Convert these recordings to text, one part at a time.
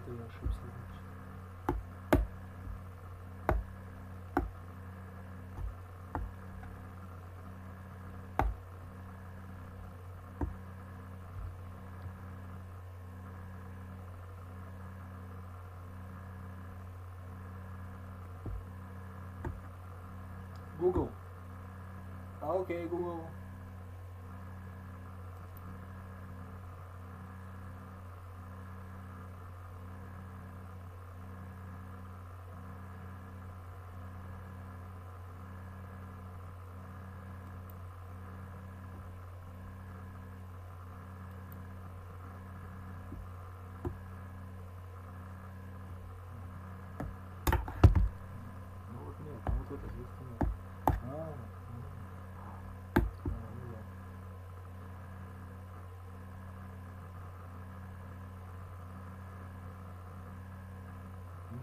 Я ошибся, значит. Google. Окей, Google.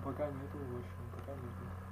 Пока нету, в общем, пока нету.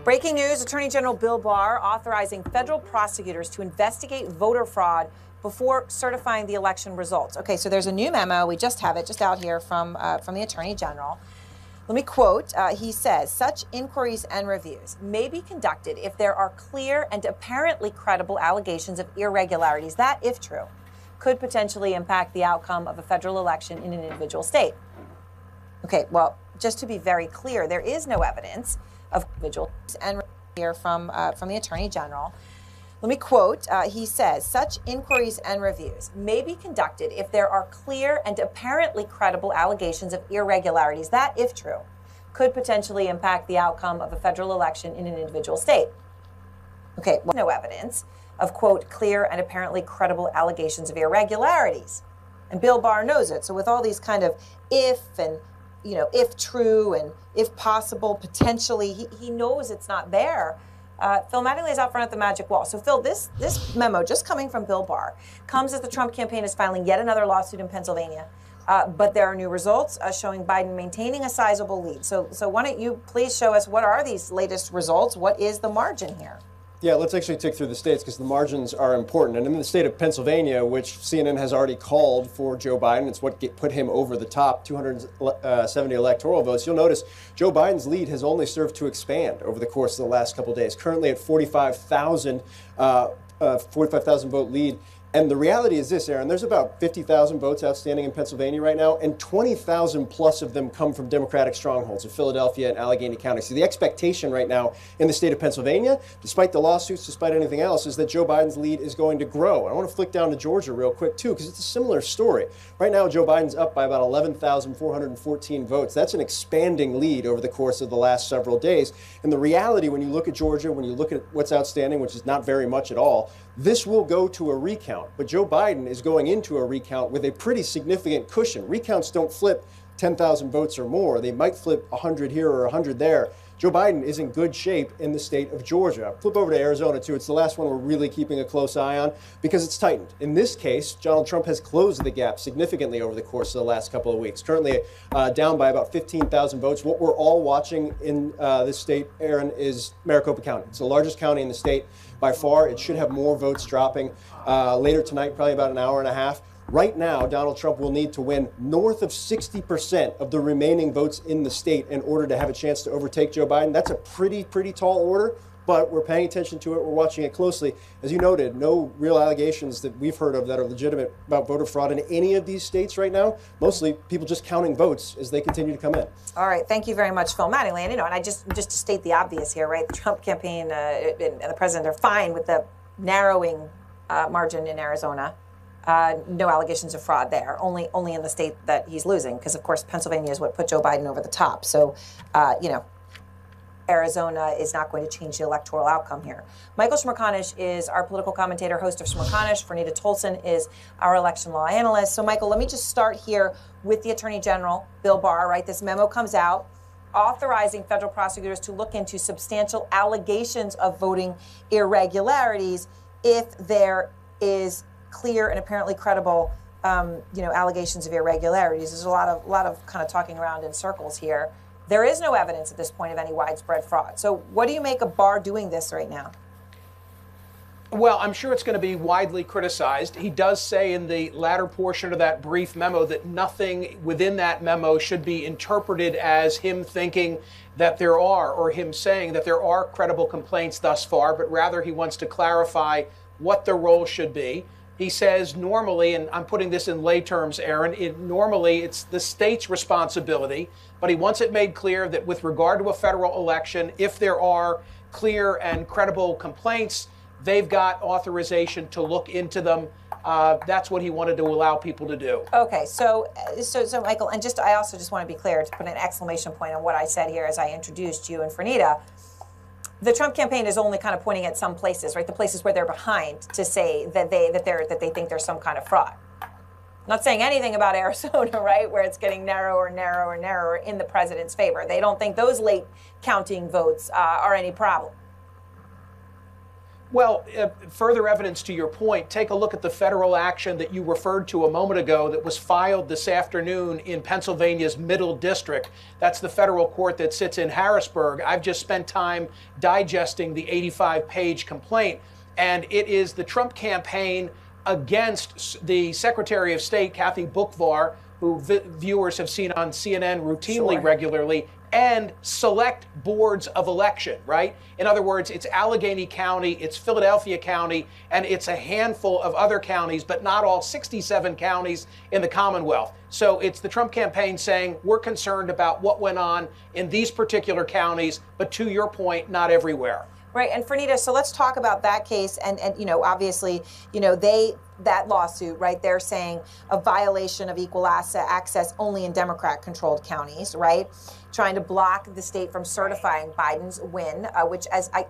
Breaking news, Attorney General Bill Barr authorizing federal prosecutors to investigate voter fraud before certifying the election results. Okay, so there's a new memo. We just have it just out here from the Attorney General. Let me quote. He says, such inquiries and reviews may be conducted if there are clear and apparently credible allegations of irregularities that, if true, could potentially impact the outcome of a federal election in an individual state. Okay, well, just to be very clear, there is no evidence of individuals, and here from the Attorney General. Let me quote. He says, such inquiries and reviews may be conducted if there are clear and apparently credible allegations of irregularities that, if true, could potentially impact the outcome of a federal election in an individual state. Okay, well, no evidence of, quote, clear and apparently credible allegations of irregularities. And Bill Barr knows it. So with all these kind of if and, you know, if true and if possible, potentially, he knows it's not there. Phil Mattingly is out front at the magic wall. So Phil, this memo just coming from Bill Barr comes as the Trump campaign is filing yet another lawsuit in Pennsylvania. But there are new results showing Biden maintaining a sizable lead. So why don't you please show us what are these latest results? What is the margin here? Yeah, let's actually tick through the states because the margins are important. And in the state of Pennsylvania, which CNN has already called for Joe Biden, it's what put him over the top, 270 electoral votes. You'll notice Joe Biden's lead has only served to expand over the course of the last couple of days, currently at 45,000 vote lead. And the reality is this, Aaron, there's about 50,000 votes outstanding in Pennsylvania right now, and 20,000 plus of them come from Democratic strongholds of Philadelphia and Allegheny County. So the expectation right now in the state of Pennsylvania, despite the lawsuits, despite anything else, is that Joe Biden's lead is going to grow. I want to flick down to Georgia real quick, too, because it's a similar story. Right now, Joe Biden's up by about 11,414 votes. That's an expanding lead over the course of the last several days. And the reality, when you look at Georgia, when you look at what's outstanding, which is not very much at all, this will go to a recount, but Joe Biden is going into a recount with a pretty significant cushion. Recounts don't flip 10,000 votes or more. They might flip 100 here or 100 there. Joe Biden is in good shape in the state of Georgia. Flip over to Arizona, too. It's the last one we're really keeping a close eye on because it's tightened. In this case, Donald Trump has closed the gap significantly over the course of the last couple of weeks, currently down by about 15,000 votes. What we're all watching in this state, Aaron, is Maricopa County. It's the largest county in the state by far. It should have more votes dropping later tonight, probably about an hour and a half. Right now, Donald Trump will need to win north of 60% of the remaining votes in the state in order to have a chance to overtake Joe Biden. That's a pretty tall order, but we're paying attention to it. We're watching it closely. As you noted, no real allegations that we've heard of that are legitimate about voter fraud in any of these states right now. Mostly people just counting votes as they continue to come in. All right. Thank you very much, Phil Mattingly. And, and I just to state the obvious here, right? The Trump campaign and the president are fine with the narrowing margin in Arizona. No allegations of fraud there, only in the state that he's losing, because, of course, Pennsylvania is what put Joe Biden over the top. So, Arizona is not going to change the electoral outcome here. Michael Smerconish is our political commentator, host of Smerconish. Fernita Tolson is our election law analyst. So, Michael, let me just start here with the Attorney General, Bill Barr, right? This memo comes out authorizing federal prosecutors to look into substantial allegations of voting irregularities if there is clear and apparently credible, allegations of irregularities. There's a lot of kind of talking around in circles here. There is no evidence at this point of any widespread fraud. So what do you make of Barr doing this right now? Well, I'm sure it's going to be widely criticized. He does say in the latter portion of that brief memo that nothing within that memo should be interpreted as him thinking that there are, or him saying that there are credible complaints thus far, but rather he wants to clarify what the role should be. He says normally, and I'm putting this in lay terms, Aaron, normally it's the state's responsibility, but he wants it made clear that with regard to a federal election, if there are clear and credible complaints, they've got authorization to look into them. That's what he wanted to allow people to do. Okay, so Michael, and I also just want to be clear to put an exclamation point on what I said here as I introduced you and Fernita. The Trump campaign is only kind of pointing at some places, right? The places where they're behind to say that they think there's some kind of fraud. Not saying anything about Arizona, right, where it's getting narrower and narrower and narrower in the president's favor. They don't think those late counting votes are any problem. Well, further evidence to your point, take a look at the federal action that you referred to a moment ago that was filed this afternoon in Pennsylvania's Middle District. That's the federal court that sits in Harrisburg. I've just spent time digesting the 85-page complaint, and it is the Trump campaign against the Secretary of State, Kathy Boockvar, who viewers have seen on CNN routinely, regularly, and select boards of election, right? In other words, it's Allegheny County, it's Philadelphia County, and it's a handful of other counties, but not all 67 counties in the Commonwealth. So it's the Trump campaign saying, we're concerned about what went on in these particular counties, but to your point, not everywhere. Right, and Fernita, so let's talk about that case, and you know, obviously, you know, that lawsuit, right, they're saying a violation of equal access only in Democrat-controlled counties, right, trying to block the state from certifying Biden's win, which, as I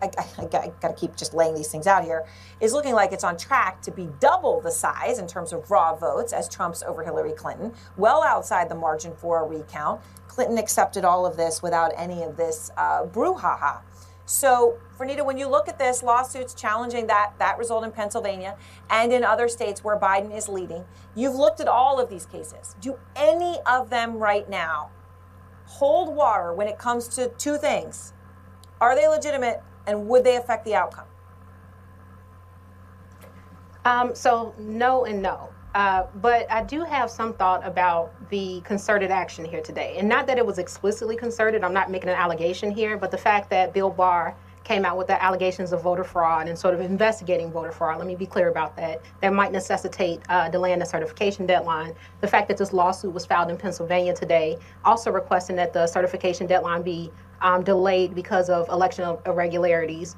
got to keep just laying these things out here, is looking like it's on track to be double the size in terms of raw votes as Trump's over Hillary Clinton, well outside the margin for a recount. Clinton accepted all of this without any of this brouhaha. So, Fernita, when you look at this, lawsuits challenging that result in Pennsylvania and in other states where Biden is leading, you've looked at all of these cases. Do any of them right now hold water when it comes to two things? Are they legitimate, and would they affect the outcome? So no and no. But I do have some thought about the concerted action here today. And not that it was explicitly concerted, I'm not making an allegation here, but the fact that Bill Barr came out with the allegations of voter fraud and sort of investigating voter fraud, let me be clear about that, that might necessitate delaying the certification deadline. The fact that this lawsuit was filed in Pennsylvania today, also requesting that the certification deadline be delayed because of election irregularities.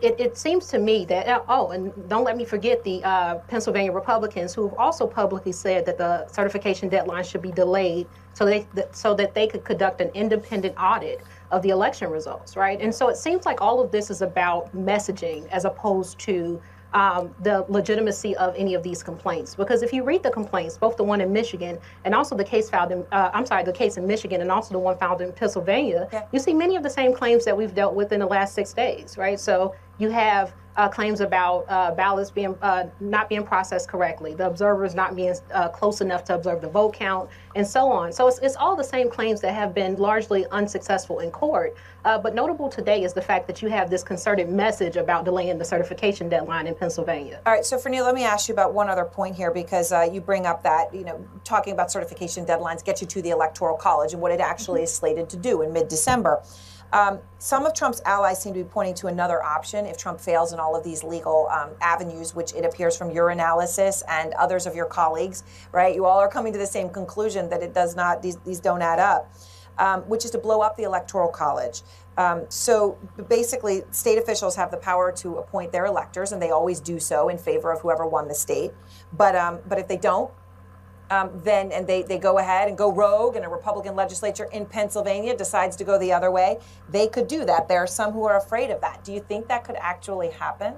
It seems to me that, oh, and don't let me forget the Pennsylvania Republicans who have also publicly said that the certification deadline should be delayed so that they could conduct an independent audit of the election results, right? And so it seems like all of this is about messaging as opposed to the legitimacy of any of these complaints. Because if you read the complaints, both the one in Michigan and also the case filed in, the case in Michigan and also the one filed in Pennsylvania, you see many of the same claims that we've dealt with in the last 6 days, right? So you have claims about ballots being not being processed correctly, the observers not being close enough to observe the vote count, and so on. So it's all the same claims that have been largely unsuccessful in court. But notable today is the fact that you have this concerted message about delaying the certification deadline in Pennsylvania. All right, so Fernita, let me ask you about one other point here, because you bring up that, you know, talking about certification deadlines gets you to the Electoral College and what it actually is slated to do in mid-December. Some of Trump's allies seem to be pointing to another option if Trump fails in all of these legal avenues, which it appears from your analysis and others of your colleagues, right? You all are coming to the same conclusion that it does not, these don't add up, which is to blow up the Electoral College. So basically, state officials have the power to appoint their electors, and they always do so in favor of whoever won the state. But if they don't, then they go ahead and go rogue, and a Republican legislature in Pennsylvania decides to go the other way, they could do that. There are some who are afraid of that. Do you think that could actually happen?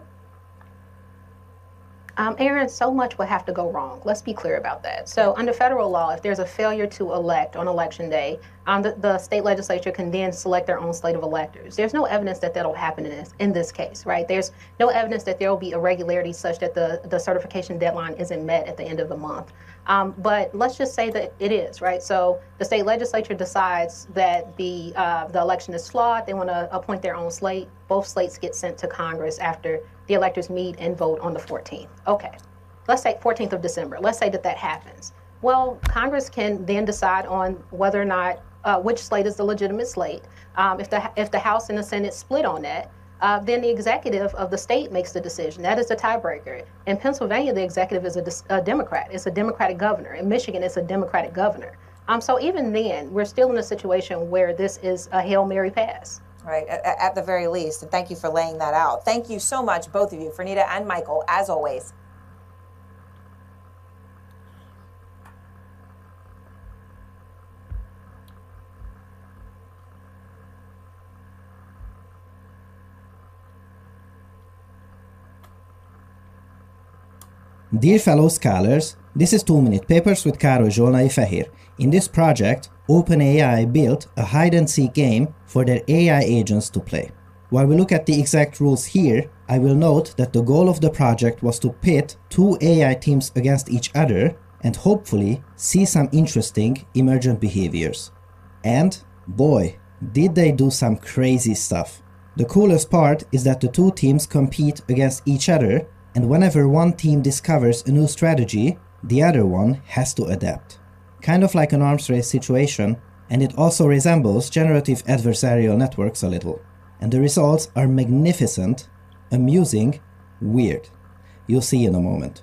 Aaron, so much would have to go wrong. Let's be clear about that. So under federal law, if there's a failure to elect on election day, the state legislature can then select their own slate of electors. There's no evidence that that'll happen in this case, right? There's no evidence that there will be irregularities such that the certification deadline isn't met at the end of the month. But let's just say that it is, right? So the state legislature decides that the election is flawed. They want to appoint their own slate. Both slates get sent to Congress after the electors meet and vote on the 14th. Okay, let's say 14th of December. Let's say that happens. Well, Congress can then decide on whether or not which slate is the legitimate slate. If the House and the Senate split on that, then the executive of the state makes the decision. That is the tiebreaker. In Pennsylvania, the executive is a Democrat. It's a Democratic governor. In Michigan, it's a Democratic governor. So even then, we're still in a situation where this is a Hail Mary pass. Right, at the very least. And thank you for laying that out. Thank you so much, both of you, Fernita and Michael, as always. Dear fellow scholars, this is 2-Minute Papers with Károly Zsolnai Fehér. In this project, OpenAI built a hide-and-seek game for their AI agents to play. While we look at the exact rules here, I will note that the goal of the project was to pit two AI teams against each other and hopefully see some interesting emergent behaviors. And boy, did they do some crazy stuff. The coolest part is that the two teams compete against each other, and whenever one team discovers a new strategy, the other one has to adapt. Kind of like an arms race situation, and it also resembles generative adversarial networks a little. And the results are magnificent, amusing, weird. You'll see in a moment.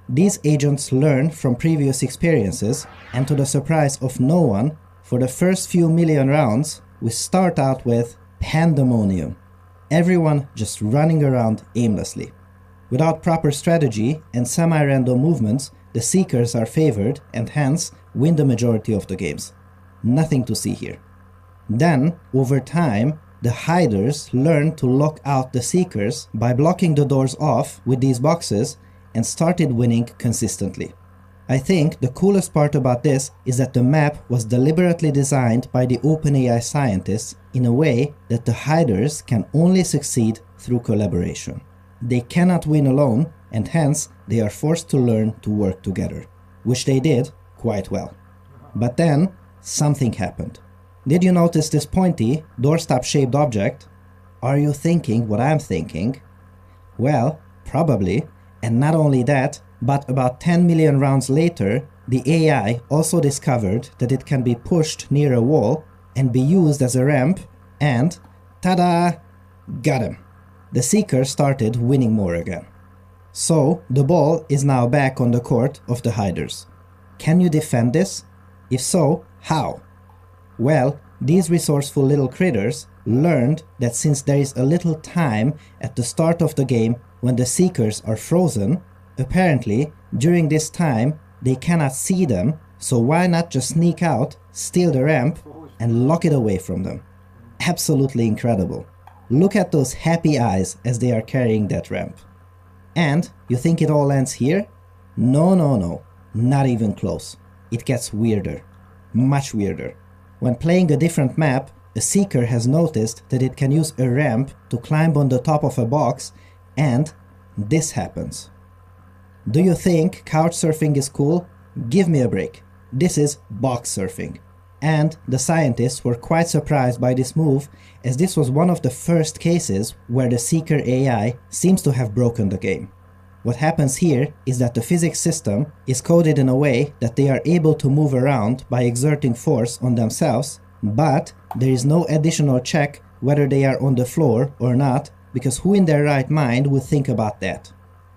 These agents learn from previous experiences, and to the surprise of no one, for the first few million rounds, we start out with pandemonium. Everyone just running around aimlessly. Without proper strategy and semi-random movements, the seekers are favored and hence win the majority of the games. Nothing to see here. Then, over time, the hiders learn to lock out the seekers by blocking the doors off with these boxes and started winning consistently. I think the coolest part about this is that the map was deliberately designed by the OpenAI scientists in a way that the hiders can only succeed through collaboration. They cannot win alone, and hence they are forced to learn to work together, which they did quite well. But then something happened. Did you notice this pointy, doorstop-shaped object? Are you thinking what I'm thinking? Well, probably, and not only that, but about 10 million rounds later, the AI also discovered that it can be pushed near a wall and be used as a ramp, and ta-da! Got him! The seeker started winning more again. So, the ball is now back on the court of the hiders. Can you defend this? If so, how? Well, these resourceful little critters learned that since there is a little time at the start of the game when the seekers are frozen, apparently during this time they cannot see them, so why not just sneak out, steal the ramp, and lock it away from them? Absolutely incredible. Look at those happy eyes as they are carrying that ramp. And you think it all ends here? No, not even close. It gets weirder, much weirder. When playing a different map, a seeker has noticed that it can use a ramp to climb on the top of a box, and this happens. Do you think couch surfing is cool? Give me a break. This is box surfing. And the scientists were quite surprised by this move, as this was one of the first cases where the seeker AI seems to have broken the game. What happens here is that the physics system is coded in a way that they are able to move around by exerting force on themselves, but there is no additional check whether they are on the floor or not, because who in their right mind would think about that?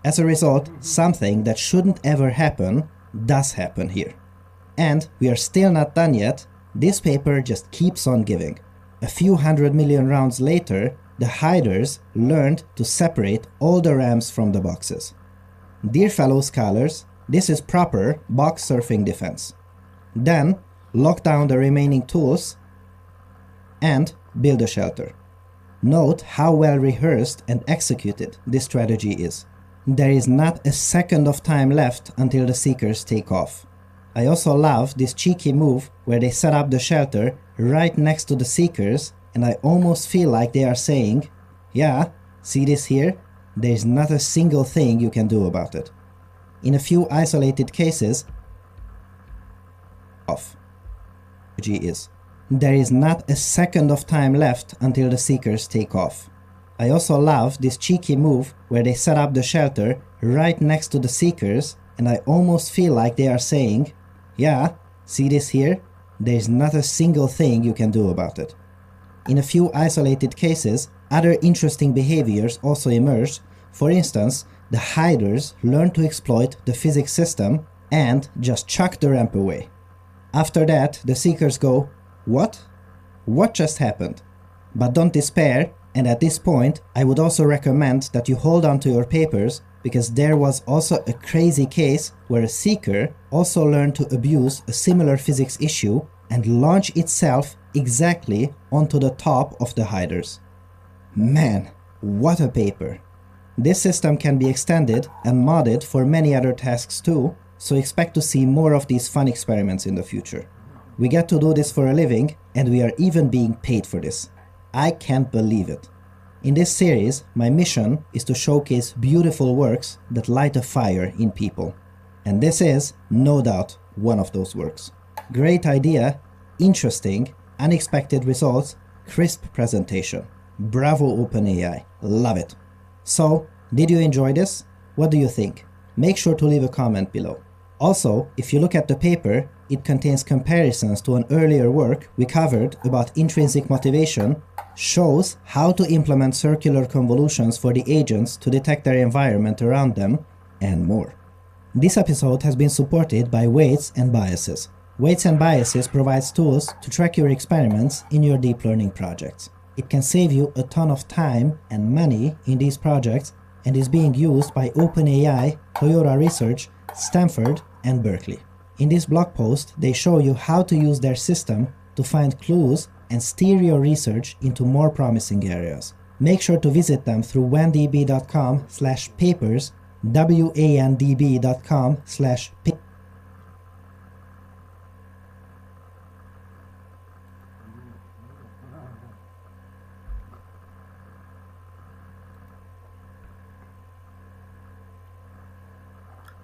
As a result, something that shouldn't ever happen does happen here. And we are still not done yet. This paper just keeps on giving. A few 100 million rounds later, the hiders learned to separate all the ramps from the boxes. Dear fellow scholars, this is proper box surfing defense. Then, lock down the remaining tools and build a shelter. Note how well rehearsed and executed this strategy is. There is not a second of time left until the seekers take off. I also love this cheeky move where they set up the shelter right next to the seekers, and I almost feel like they are saying, yeah, see this here? There's not a single thing you can do about it. In a few isolated cases, there is not a second of time left until the seekers take off. I also love this cheeky move where they set up the shelter right next to the seekers, and I almost feel like they are saying, yeah, see this here? There's not a single thing you can do about it. In a few isolated cases, other interesting behaviors also emerged. For instance, the hiders learned to exploit the physics system and just chuck the ramp away. After that, the seekers go, what? What just happened? But don't despair, and at this point, I would also recommend that you hold on to your papers, because there was also a crazy case where a seeker also learned to abuse a similar physics issue and launch itself exactly onto the top of the hiders. Man, what a paper! This system can be extended and modded for many other tasks too, so expect to see more of these fun experiments in the future. We get to do this for a living, and we are even being paid for this. I can't believe it. In this series, my mission is to showcase beautiful works that light a fire in people. And this is, no doubt, one of those works. Great idea, interesting, unexpected results, crisp presentation. Bravo OpenAI, love it. So, did you enjoy this? What do you think? Make sure to leave a comment below. Also, if you look at the paper, it contains comparisons to an earlier work we covered about intrinsic motivation, shows how to implement circular convolutions for the agents to detect their environment around them, and more. This episode has been supported by Weights and Biases. Weights and Biases provides tools to track your experiments in your deep learning projects. It can save you a ton of time and money in these projects and is being used by OpenAI, Toyota Research, Stanford, and Berkeley. In this blog post, they show you how to use their system to find clues and steer your research into more promising areas. Make sure to visit them through wandb.com/papers, wandb.com/papers.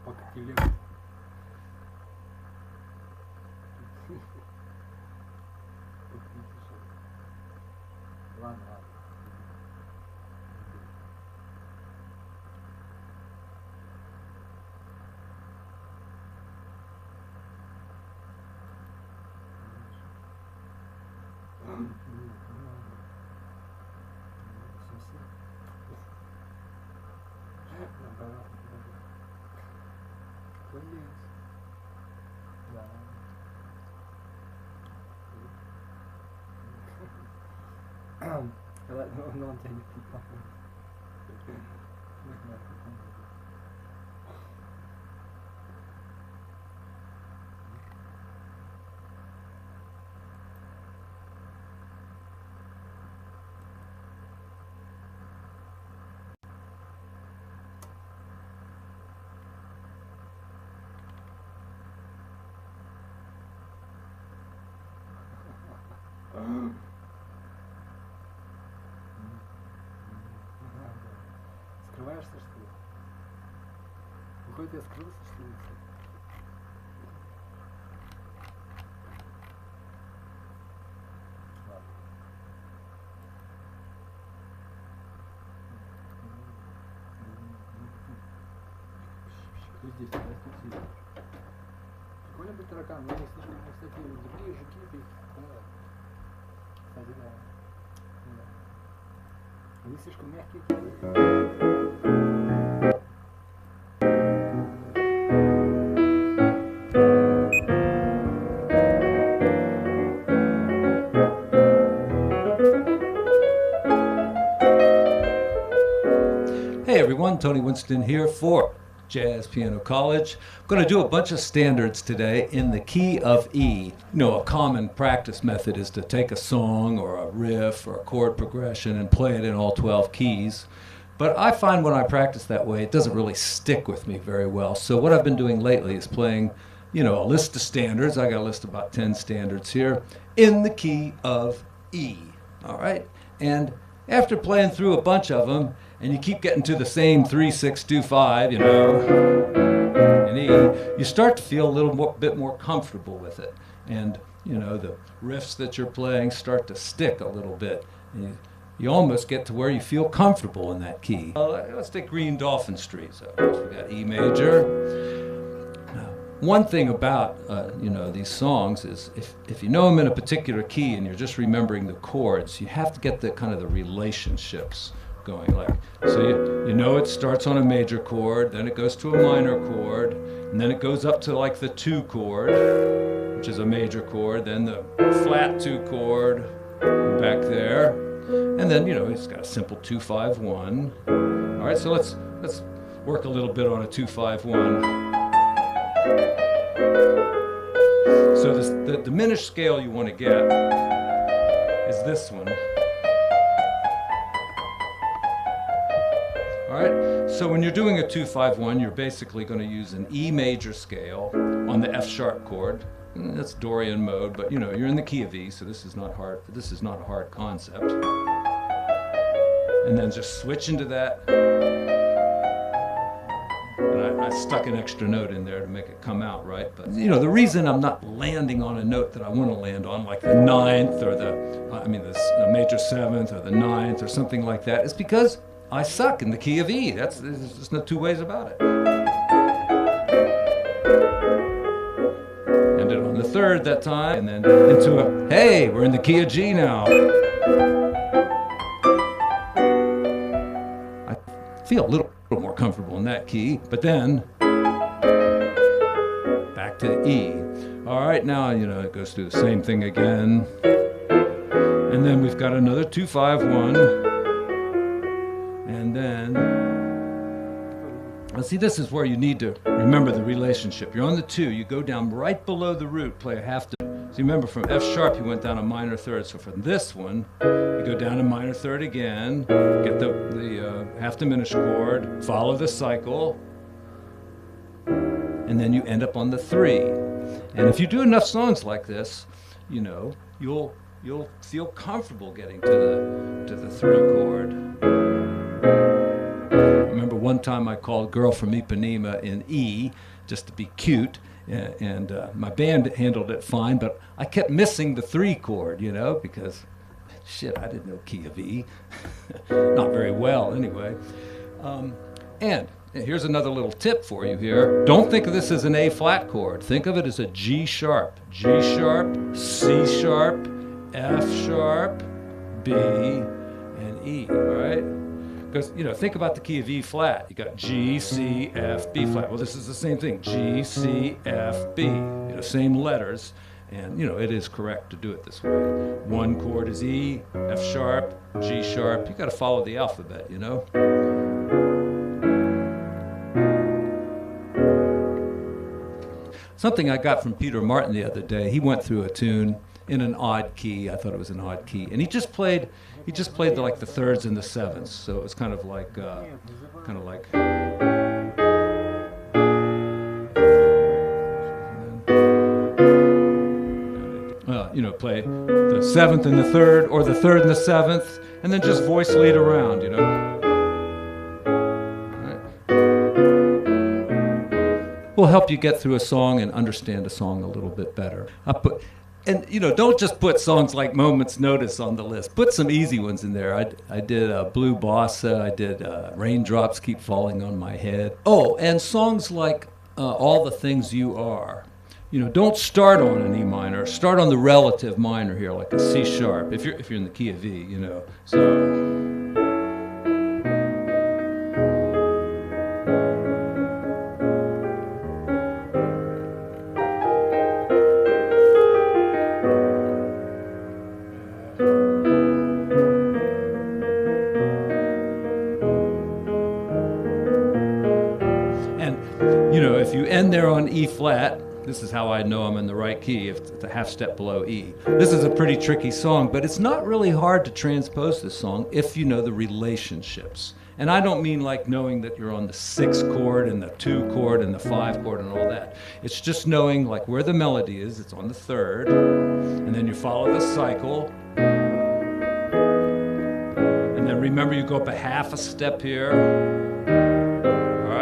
Пока тебе. Ладно, ладно. No, он тебя не припал. Скрываешься, что ли? Выходит, я скрылся, что ли? Ладно. Кто здесь? Да, тут сидит. Прикольно быть таракан, но они слишком, кстати, другие жуки, ты их, да. Кстати, да. Они слишком мягкие. Hey everyone, Tony Winston here for Jazz Piano College. I'm going to do a bunch of standards today in the key of E. You know, a common practice method is to take a song or a riff or a chord progression and play it in all 12 keys. But I find when I practice that way, it doesn't really stick with me very well. So what I've been doing lately is playing, you know, a list of standards. I got a list of about 10 standards here in the key of E. All right? And after playing through a bunch of them, and you keep getting to the same 3, 6, 2, 5, you know, in E, you start to feel a little bit more comfortable with it. And, you know, the riffs that you're playing start to stick a little bit. And you almost get to where you feel comfortable in that key. Let's take Green Dolphin Street. So we got E major. Now, one thing about, you know, these songs is if you know them in a particular key and you're just remembering the chords, you have to get the kind of the relationships going. Like, so you know it starts on a major chord, then it goes to a minor chord, and then it goes up to like the 2 chord, which is a major chord, then the flat 2 chord back there, and then, you know, it's got a simple 2-5-1. All right, so let's work a little bit on a 2-5-1. So the diminished scale you want to get is this one. All right, so when you're doing a 2-5-1, you're basically going to use an E major scale on the F sharp chord. That's Dorian mode, but you know, you're in the key of E, so this is not hard. This is not a hard concept. and then just switch into that. And I stuck an extra note in there to make it come out right. But you know, the reason I'm not landing on a note that I want to land on, like the ninth or the major seventh or the ninth or something like that, is because I suck in the key of E. There's just no two ways about it. Ended on the third that time, and then into a, hey, we're in the key of G now. I feel a little more comfortable in that key, but then back to E. All right, now, you know, it goes through the same thing again. And then we've got another 2-5-1. And then, well, see, this is where you need to remember the relationship. You're on the 2, you go down right below the root, play a half. So remember, from F sharp, you went down a minor third. So from this one, you go down a minor third again, get the half diminished chord, follow the cycle, and then you end up on the 3. And if you do enough songs like this, you know, you'll feel comfortable getting to the 3 chord. I remember one time I called Girl from Ipanema in E, just to be cute. And my band handled it fine, but I kept missing the 3 chord, you know, because, shit, I didn't know key of E. Not very well, anyway. And here's another little tip for you here. Don't think of this as an A flat chord. Think of it as a G sharp. G sharp, C sharp, F sharp, B, and E, all right? Because, you know, think about the key of E flat. You got G, C, F, B flat. Well, this is the same thing. G, C, F, B. You know, same letters. And, you know, it is correct to do it this way. One chord is E, F sharp, G sharp. You got to follow the alphabet, you know? Something I got from Peter Martin the other day, he went through a tune in an odd key. I thought it was an odd key. And he just played like the thirds and the sevenths. So it was kind of like you know, play the 7th and the 3rd, or the 3rd and the 7th, and then just voice lead around, you know. Right. Will help you get through a song and understand a song a little bit better. And, you know, don't just put songs like Moment's Notice on the list. Put some easy ones in there. I did Blue Bossa. I did Raindrops Keep Falling on My Head. Oh, and songs like All the Things You Are. You know, don't start on an E minor. Start on the relative minor here, like a C sharp, if you're in the key of E, you know. So. End there on E flat. This is how I know I'm in the right key, if it's a half step below E. This is a pretty tricky song, but it's not really hard to transpose this song if you know the relationships. And I don't mean like knowing that you're on the 6 chord and the 2 chord and the 5 chord and all that. It's just knowing like where the melody is. It's on the 3rd, and then you follow the cycle. And then remember, you go up a half a step here.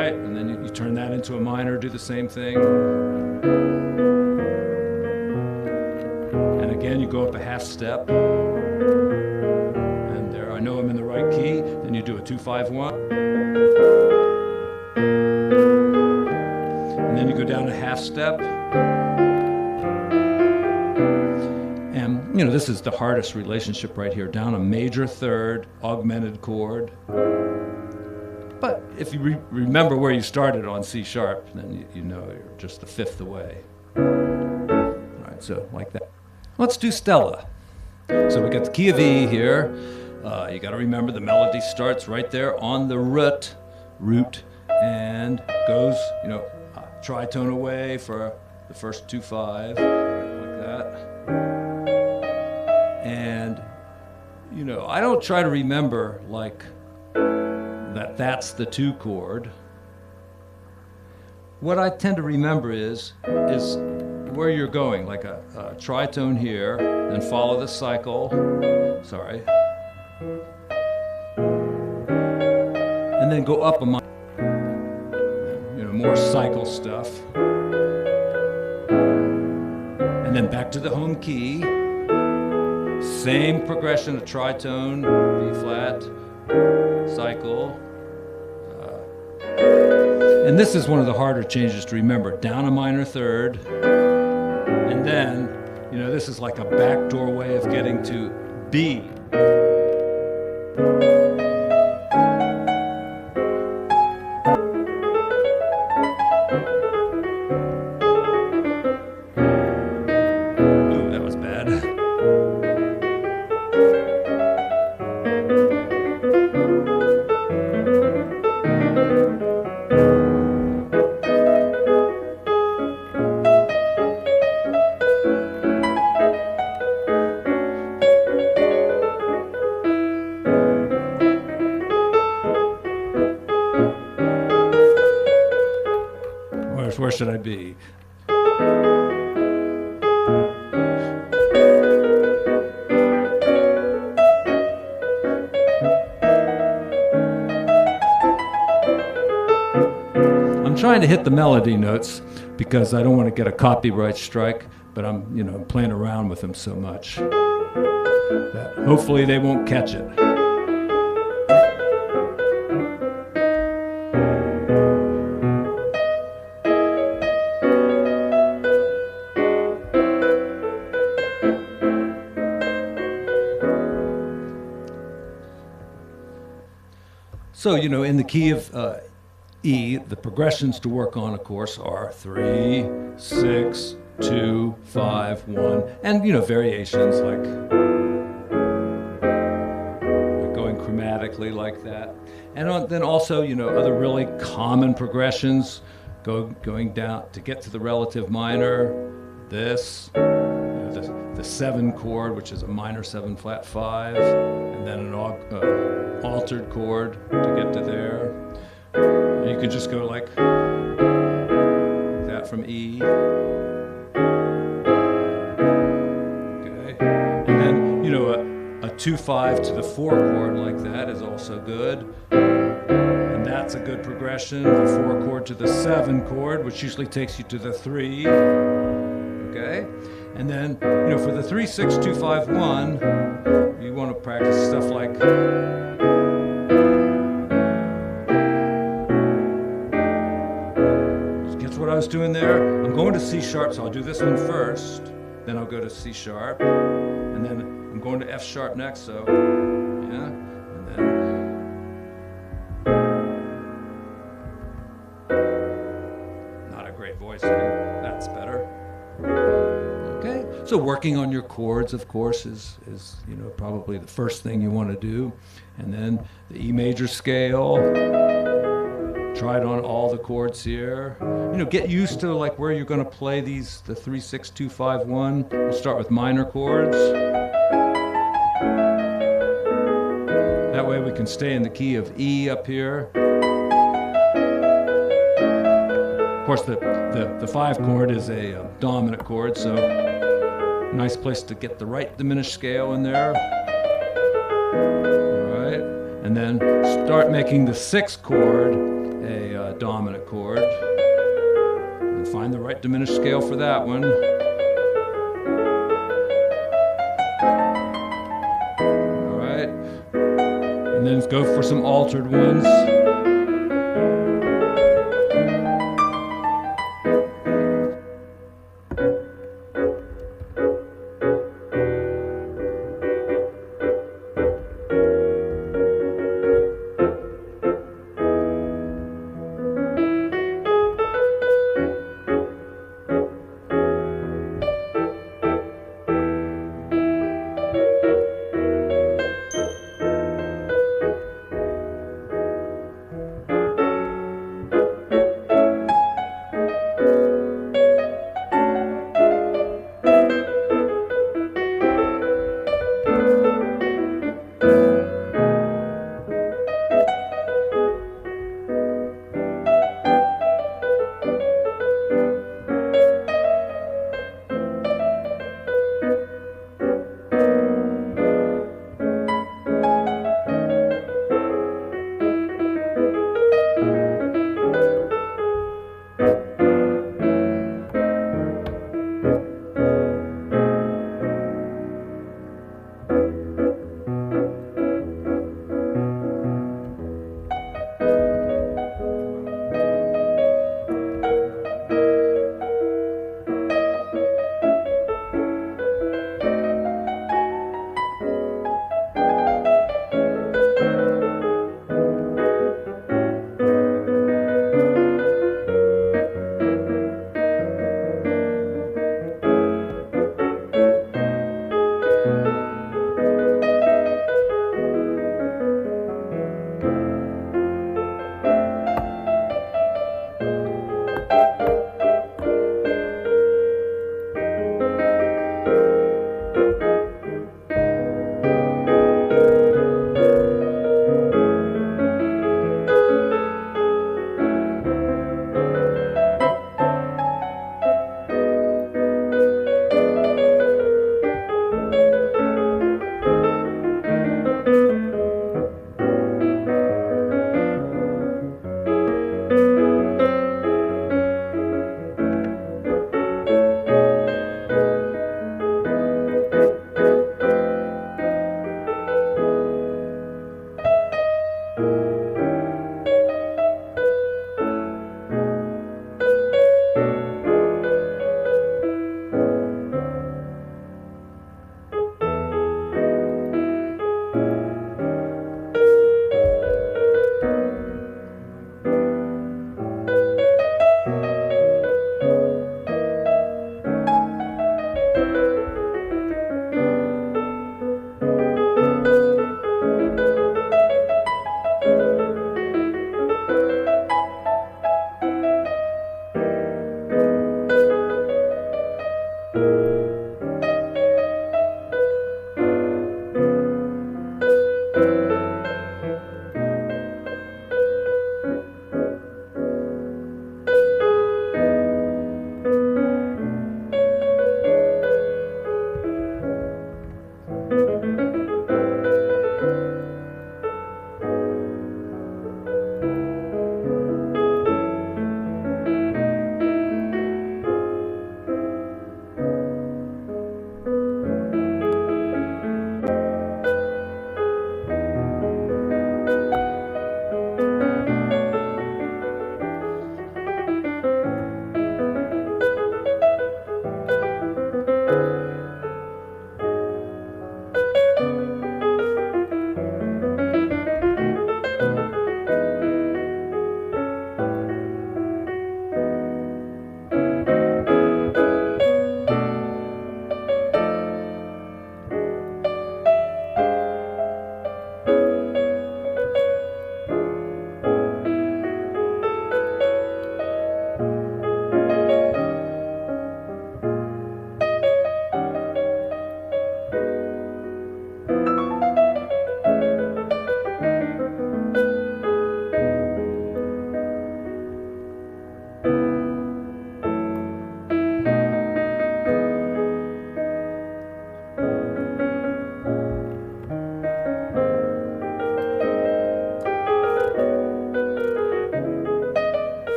And then you turn that into a minor, do the same thing. And again, you go up a half step. And there, I know I'm in the right key. Then you do a 2-5-1. And then you go down a half step. And, you know, this is the hardest relationship right here. Down a major 3rd, augmented chord. But if you remember where you started on C sharp, then you know you're just the 5th away. All right, so like that. Let's do Stella. So we got the key of E here. You got to remember the melody starts right there on the root, and goes, you know, tritone away for the first 2-5, like that. And, you know, I don't try to remember like that's the 2 chord. What I tend to remember is where you're going, like a tritone here, then follow the cycle. Sorry. and then go up a minor. You know, more cycle stuff. And then back to the home key. Same progression, a tritone, B flat, cycle. And this is one of the harder changes to remember. Down a minor third, and then, you know, this is like a backdoor way of getting to B. Ooh, that was bad. Where should I be? I'm trying to hit the melody notes because I don't want to get a copyright strike, but I'm, you know, playing around with them so much that hopefully they won't catch it. So, you know, in the key of E, the progressions to work on, of course, are 3, 6, 2, 5, 1, and, you know, variations like going chromatically like that. And then also, you know, other really common progressions, going down to get to the relative minor, this, you know, the 7 chord, which is a minor 7 flat 5, and then an altered chord to get to there. And you could just go like that from E. Okay. And then, you know, a 2-5 to the 4 chord like that is also good. And that's a good progression. The 4 chord to the 7 chord, which usually takes you to the 3. Okay. And then, you know, for the 3, 6, 2, 5, 1, you want to practice stuff like what I was doing there. I'm going to C sharp, so I'll do this one first, then I'll go to C sharp, and then I'm going to F sharp next, so yeah, and then not a great voicing, that's better. Okay, so working on your chords, of course, is you know, probably the first thing you want to do, and then the E major scale. Try it on all the chords here. You know, get used to like where you're going to play these, the 3, 6, 2, 5, 1. We'll start with minor chords. That way we can stay in the key of E up here. Of course, the 5 chord is a dominant chord, so nice place to get the right diminished scale in there. All right, and then start making the 6 chord a dominant chord, and find the right diminished scale for that one. All right, and then go for some altered ones.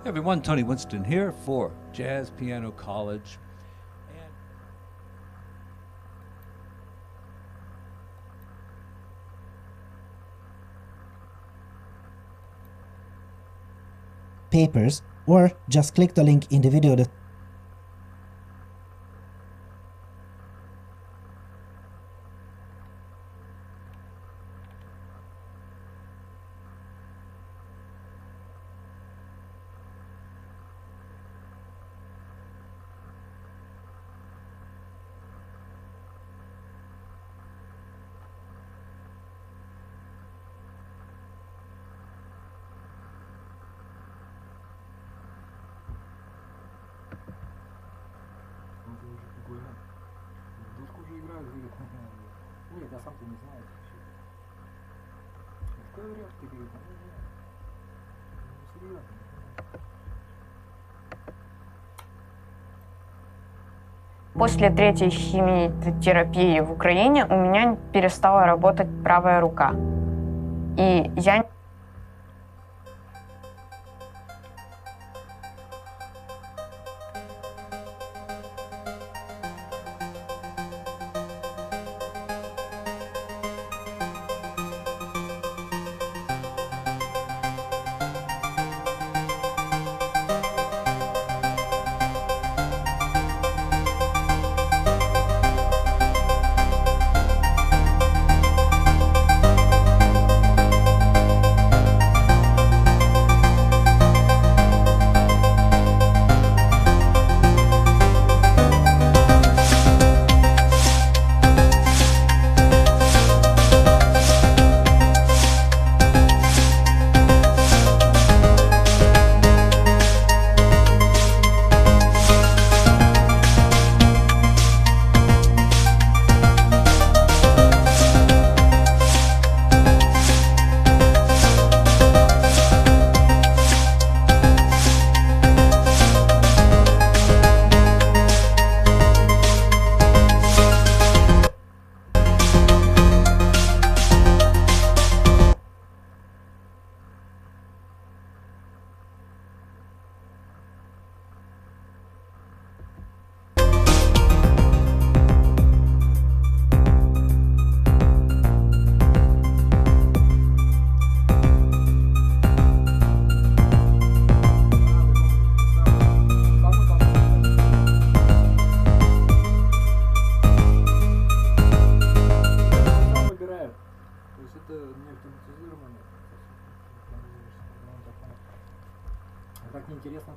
Everyone, Tony Winston here for Jazz Piano College. Papers, or just click the link in the video that Нет, я сам-то не знаю. Какой вариант ты говоришь? Ну, серьезно. После третьей химиотерапии в Украине у меня перестала работать правая рука. И я...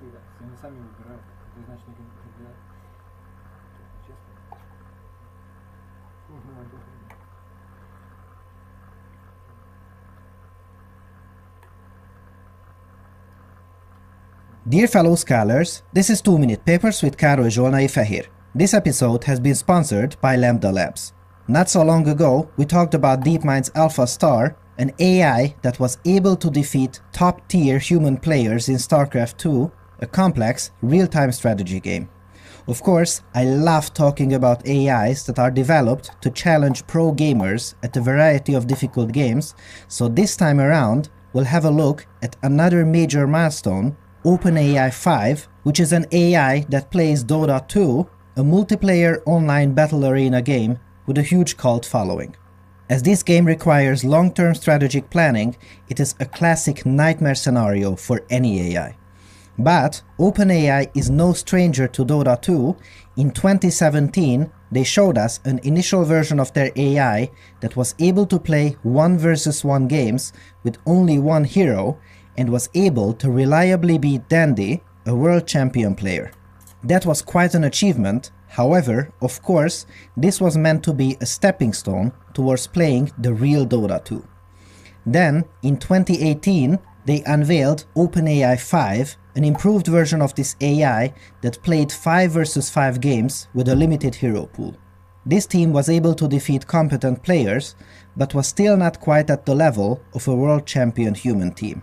тогда. Если они сами выбирают, это значит, не выбирают. Честно. Dear fellow scholars, this is 2 Minute Papers with Károly Zsolnai Fehér. This episode has been sponsored by Lambda Labs. Not so long ago, we talked about DeepMind's Alpha Star, an AI that was able to defeat top-tier human players in StarCraft 2, a complex, real-time strategy game. Of course, I love talking about AIs that are developed to challenge pro gamers at a variety of difficult games, so this time around, we'll have a look at another major milestone, OpenAI 5, which is an AI that plays Dota 2, a multiplayer online battle arena game with a huge cult following. As this game requires long-term strategic planning, it is a classic nightmare scenario for any AI. But OpenAI is no stranger to Dota 2. In 2017, they showed us an initial version of their AI that was able to play 1 versus 1 games with only one hero and was able to reliably beat Dandy, a world champion player. That was quite an achievement. However, of course, this was meant to be a stepping stone towards playing the real Dota 2. Then, in 2018, they unveiled OpenAI 5, an improved version of this AI that played 5 versus 5 games with a limited hero pool. This team was able to defeat competent players, but was still not quite at the level of a world champion human team.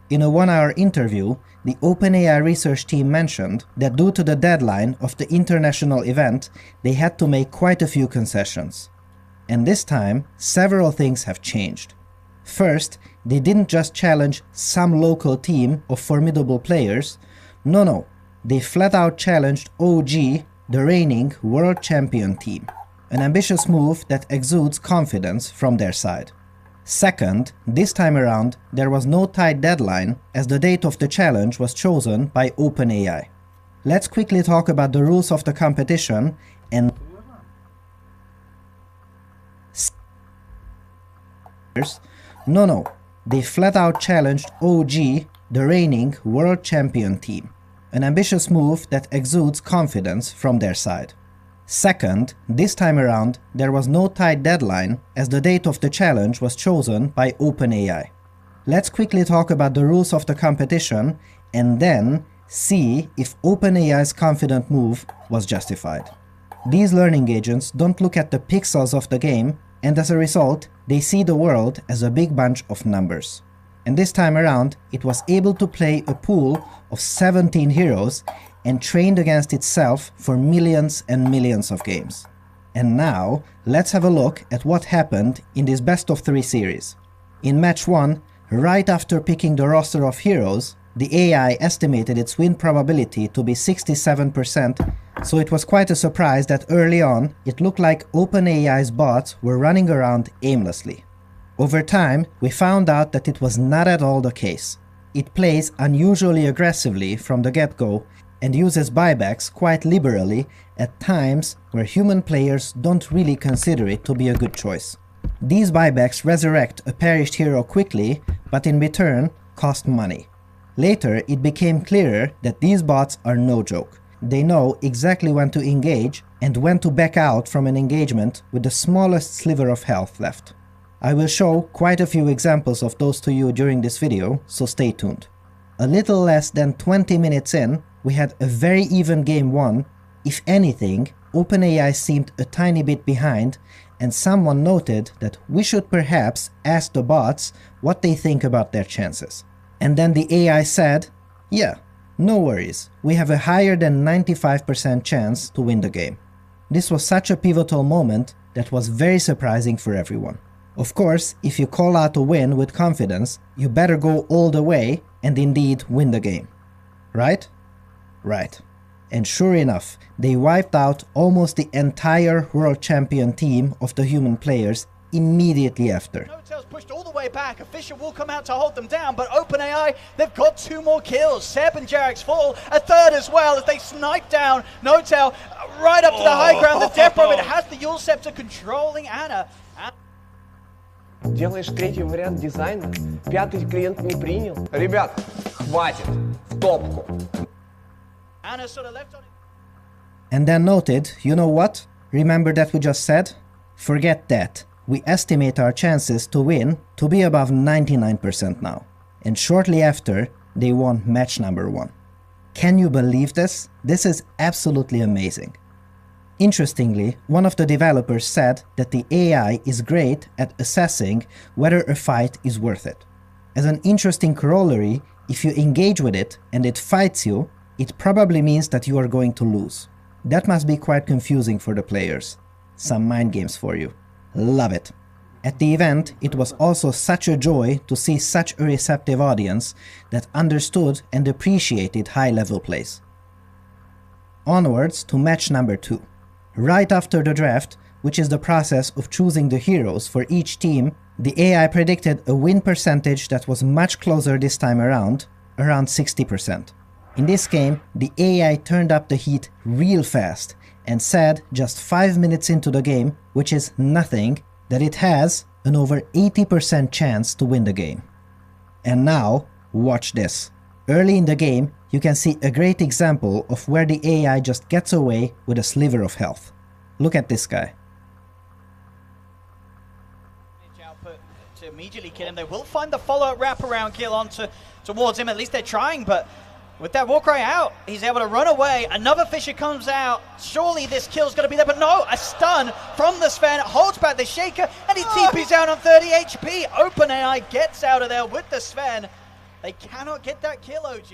In a 1-hour interview, the OpenAI research team mentioned that due to the deadline of the international event, they had to make quite a few concessions. And this time, several things have changed. First, they didn't just challenge some local team of formidable players. No, they flat out challenged OG, the reigning world champion team. An ambitious move that exudes confidence from their side. Second, this time around, there was no tight deadline as the date of the challenge was chosen by OpenAI. Let's quickly talk about the rules of the competition and No, they flat out challenged OG, the reigning world champion team. An ambitious move that exudes confidence from their side. Second, this time around, there was no tight deadline as the date of the challenge was chosen by OpenAI. Let's quickly talk about the rules of the competition and then see if OpenAI's confident move was justified. These learning agents don't look at the pixels of the game, and as a result, they see the world as a big bunch of numbers. And this time around, it was able to play a pool of 17 heroes and trained against itself for millions and millions of games. And now, let's have a look at what happened in this best of 3 series. In match 1, right after picking the roster of heroes, the AI estimated its win probability to be 67%, so it was quite a surprise that early on, it looked like OpenAI's bots were running around aimlessly. Over time, we found out that it was not at all the case. It plays unusually aggressively from the get-go and uses buybacks quite liberally at times where human players don't really consider it to be a good choice. These buybacks resurrect a perished hero quickly, but in return cost money. Later, it became clearer that these bots are no joke. They know exactly when to engage and when to back out from an engagement with the smallest sliver of health left. I will show quite a few examples of those to you during this video, so stay tuned. A little less than 20 minutes in, we had a very even game 1. If anything, OpenAI seemed a tiny bit behind, and someone noted that we should perhaps ask the bots what they think about their chances. And then the AI said, yeah, no worries, we have a higher than 95% chance to win the game. This was such a pivotal moment that was very surprising for everyone. Of course, if you call out a win with confidence, you better go all the way and indeed win the game. Right? Right. And sure enough, they wiped out almost the entire world champion team of the human players immediately after. Notel's pushed all the way back. A Fisher will come out to hold them down, but OpenAI, they've got 2 more kills. Seb and Jarek's fall, a third as well as they snipe down Notel right up to the high ground. The Depromit has the Yule Scepter controlling Anna. Делаешь 3-й вариант дизайна, 5-й клиент не принял. Ребята, хватит, в топку. Hannah sort of left on it. And then noted, you know what? Remember that we just said? Forget that. We estimate our chances to win to be above 99% now. And shortly after, they won match number 1. Can you believe this? This is absolutely amazing. Interestingly, one of the developers said that the AI is great at assessing whether a fight is worth it. As an interesting corollary, if you engage with it and it fights you, it probably means that you are going to lose. That must be quite confusing for the players. Some mind games for you. Love it. At the event, it was also such a joy to see such a receptive audience that understood and appreciated high-level plays. Onwards to match number 2. Right after the draft, which is the process of choosing the heroes for each team, the AI predicted a win percentage that was much closer this time around 60%. In this game, the AI turned up the heat real fast and said just 5 minutes into the game, which is nothing, that it has an over 80% chance to win the game. And now, watch this. Early in the game, you can see a great example of where the AI just gets away with a sliver of health. Look at this guy. Output to immediately kill him. They will find the follow-up wraparound kill towards him. At least they're trying, but with that Warcry out, he's able to run away. Another Fisher comes out. Surely this kill's going to be there, but no, a stun from the Sven holds back the Shaker, and he TP's out on 30 HP. OpenAI gets out of there with the Sven. They cannot get that kill, OG.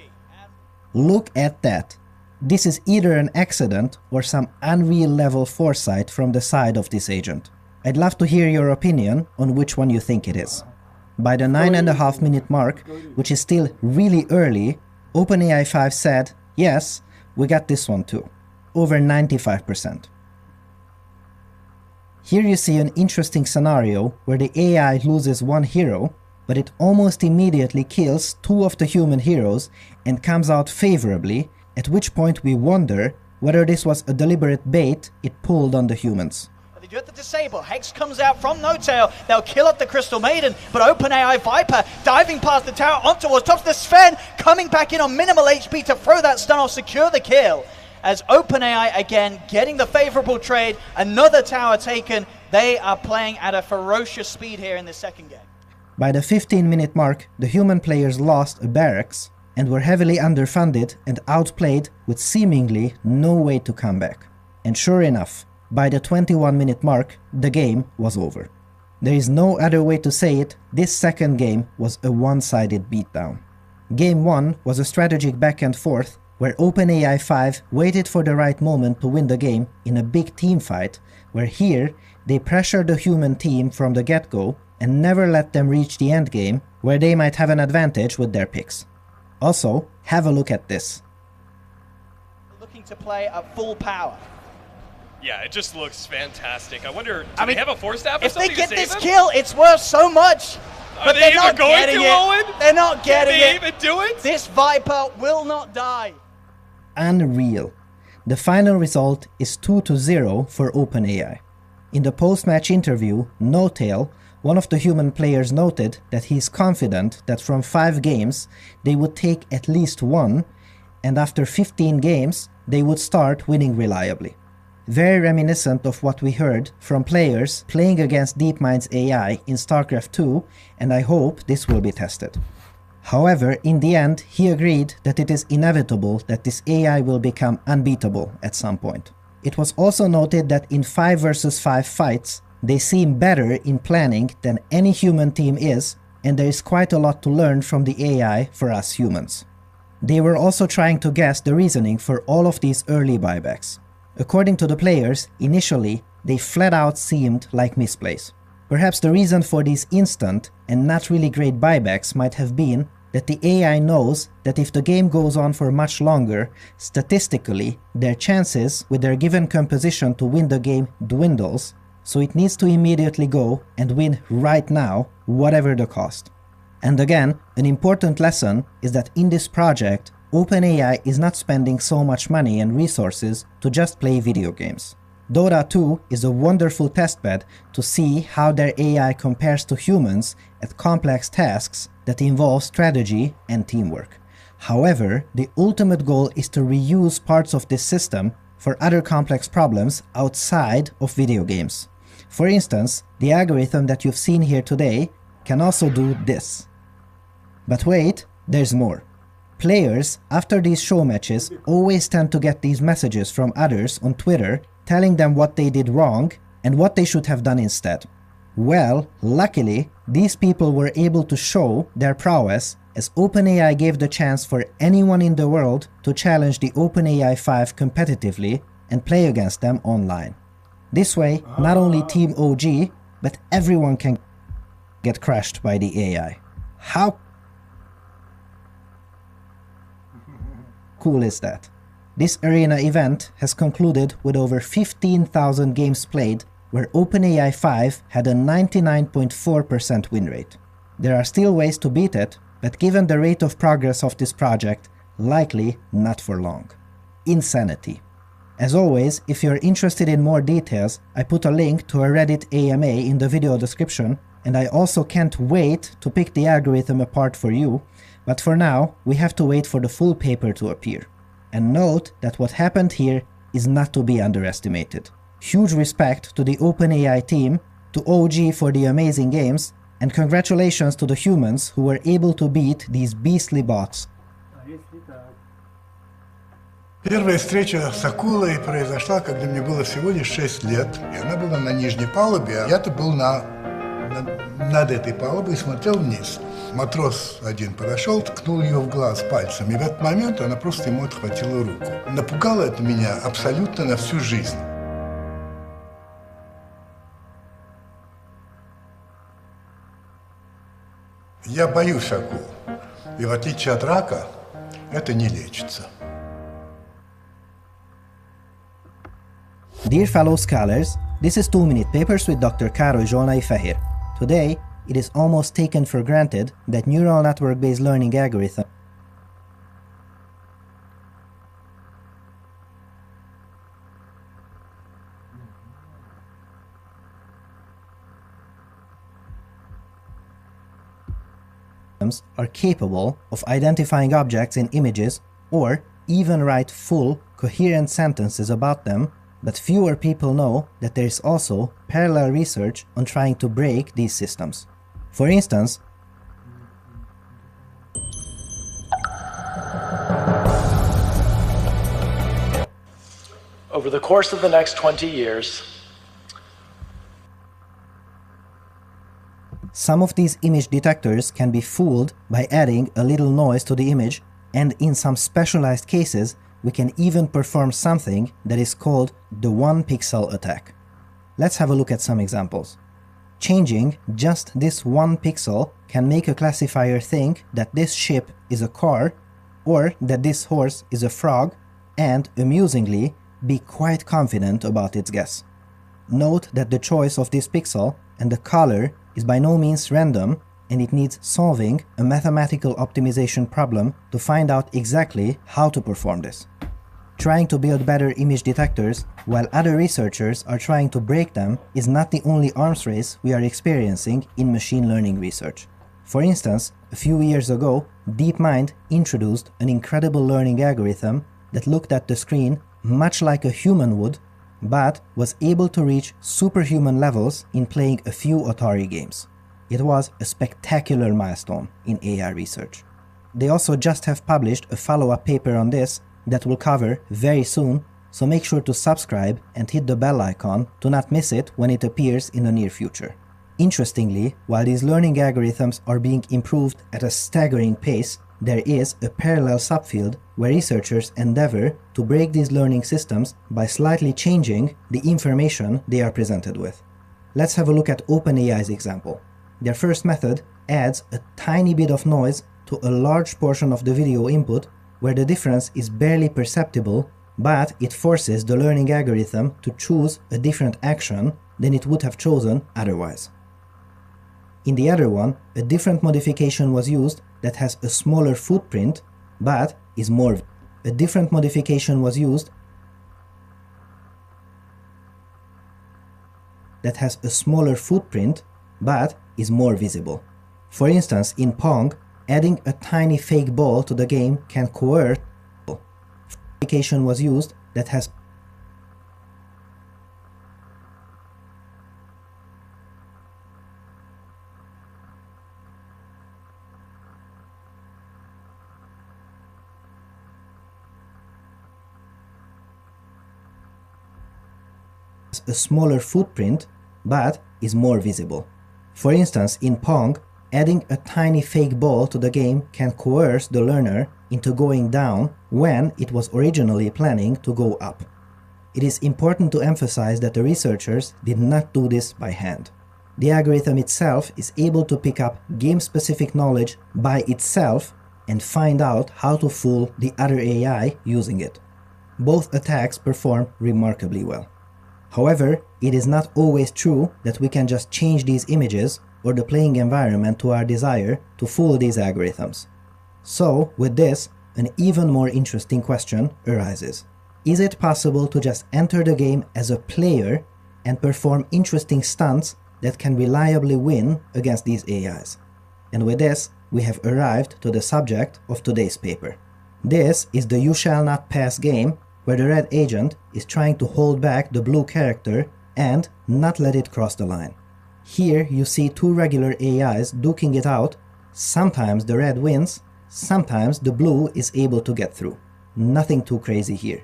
Look at that. This is either an accident or some unreal level foresight from the side of this agent. I'd love to hear your opinion on which one you think it is. By the 9.5 minute mark, which is still really early, OpenAI 5 said, yes, we got this one too. Over 95%. Here you see an interesting scenario where the AI loses one hero, but it almost immediately kills 2 of the human heroes and comes out favorably, at which point we wonder whether this was a deliberate bait it pulled on the humans. They do have to disable. Hex comes out from No Tail. They'll kill up the Crystal Maiden, but OpenAI Viper diving past the tower on towards top. The Sven coming back in on minimal HP to throw that stun off, secure the kill. As OpenAI again getting the favorable trade, another tower taken. They are playing at a ferocious speed here in the second game. By the 15-minute mark, the human players lost a barracks and were heavily underfunded and outplayed with seemingly no way to come back. And sure enough, by the 21-minute mark, the game was over. There is no other way to say it, this second game was a one-sided beatdown. Game 1 was a strategic back and forth where OpenAI 5 waited for the right moment to win the game in a big team fight, where here they pressured the human team from the get-go and never let them reach the endgame, where they might have an advantage with their picks. Also, have a look at this. Looking to play at full power. Yeah, it just looks fantastic. I wonder, do they have a force staff or if something they get to this save kill, it's worth so much. But they they're even not going getting to, it. Owen? They're not getting Can they it. even do it? This Viper will not die. Unreal. The final result is 2-0 for OpenAI. In the post-match interview, No Tail, one of the human players, noted that he is confident that from 5 games they would take at least 1, and after 15 games they would start winning reliably. Very reminiscent of what we heard from players playing against DeepMind's AI in StarCraft 2, and I hope this will be tested. However, in the end, he agreed that it is inevitable that this AI will become unbeatable at some point. It was also noted that in 5 versus 5 fights, they seem better in planning than any human team is, and there is quite a lot to learn from the AI for us humans. They were also trying to guess the reasoning for all of these early buybacks. According to the players, initially, they flat out seemed like misplays. Perhaps the reason for these instant and not really great buybacks might have been that the AI knows that if the game goes on for much longer, statistically, their chances with their given composition to win the game dwindles, so it needs to immediately go and win right now, whatever the cost. And again, an important lesson is that in this project, OpenAI is not spending so much money and resources to just play video games. Dota 2 is a wonderful testbed to see how their AI compares to humans at complex tasks that involve strategy and teamwork. However, the ultimate goal is to reuse parts of this system for other complex problems outside of video games. For instance, the algorithm that you've seen here today can also do this. But wait, there's more. Players, after these show matches, always tend to get these messages from others on Twitter telling them what they did wrong and what they should have done instead. Well, luckily, these people were able to show their prowess as OpenAI gave the chance for anyone in the world to challenge the OpenAI 5 competitively and play against them online. This way, not only Team OG, but everyone can get crushed by the AI. How cool is that? This arena event has concluded with over 15,000 games played, where OpenAI 5 had a 99.4% win rate. There are still ways to beat it, but given the rate of progress of this project, likely not for long. Insanity. As always, if you're interested in more details, I put a link to a Reddit AMA in the video description, and I also can't wait to pick the algorithm apart for you, but for now, we have to wait for the full paper to appear. And note that what happened here is not to be underestimated. Huge respect to the OpenAI team, to OG for the amazing games, and congratulations to the humans who were able to beat these beastly bots. Первая встреча с акулой произошла, когда мне было всего лишь 6 лет. И она была на нижней палубе, а я-то был над этой палубой и смотрел вниз. Матрос один подошел, ткнул ее в глаз пальцем, и в этот момент она просто ему отхватила руку. Напугало это меня абсолютно на всю жизнь. Я боюсь акул, и в отличие от рака, это не лечится. Dear fellow scholars, this is 2-Minute Papers with Dr. Károly Zsolnai Fehér. Today, it is almost taken for granted that neural network-based learning algorithms are capable of identifying objects in images or even write full, coherent sentences about them, but fewer people know that there is also parallel research on trying to break these systems. For instance, over the course of the next 20 years, some of these image detectors can be fooled by adding a little noise to the image, and in some specialized cases, we can even perform something that is called the one-pixel attack. Let's have a look at some examples. Changing just this one pixel can make a classifier think that this ship is a car or that this horse is a frog and, amusingly, be quite confident about its guess. Note that the choice of this pixel and the color is by no means random, and it needs solving a mathematical optimization problem to find out exactly how to perform this. Trying to build better image detectors while other researchers are trying to break them is not the only arms race we are experiencing in machine learning research. For instance, a few years ago, DeepMind introduced an incredible learning algorithm that looked at the screen much like a human would, but was able to reach superhuman levels in playing a few Atari games. It was a spectacular milestone in AI research. They also just have published a follow-up paper on this that will cover very soon, so make sure to subscribe and hit the bell icon to not miss it when it appears in the near future. Interestingly, while these learning algorithms are being improved at a staggering pace, there is a parallel subfield where researchers endeavor to break these learning systems by slightly changing the information they are presented with. Let's have a look at OpenAI's example. Their first method adds a tiny bit of noise to a large portion of the video input where the difference is barely perceptible, but it forces the learning algorithm to choose a different action than it would have chosen otherwise. In the other one, a different modification was used that has a smaller footprint, but is more. A different modification was used that has a smaller footprint, but is more visible. For instance, in Pong, adding a tiny fake ball to the game can coerce. Application was used that has a smaller footprint but is more visible. For instance, in Pong, adding a tiny fake ball to the game can coerce the learner into going down when it was originally planning to go up. It is important to emphasize that the researchers did not do this by hand. The algorithm itself is able to pick up game-specific knowledge by itself and find out how to fool the other AI using it. Both attacks perform remarkably well. However, it is not always true that we can just change these images or the playing environment to our desire to fool these algorithms. So, with this, an even more interesting question arises. Is it possible to just enter the game as a player and perform interesting stunts that can reliably win against these AIs? And with this, we have arrived to the subject of today's paper. This is the You Shall Not Pass game, where the red agent is trying to hold back the blue character and not let it cross the line. Here you see two regular AIs duking it out. Sometimes the red wins, sometimes the blue is able to get through. Nothing too crazy here.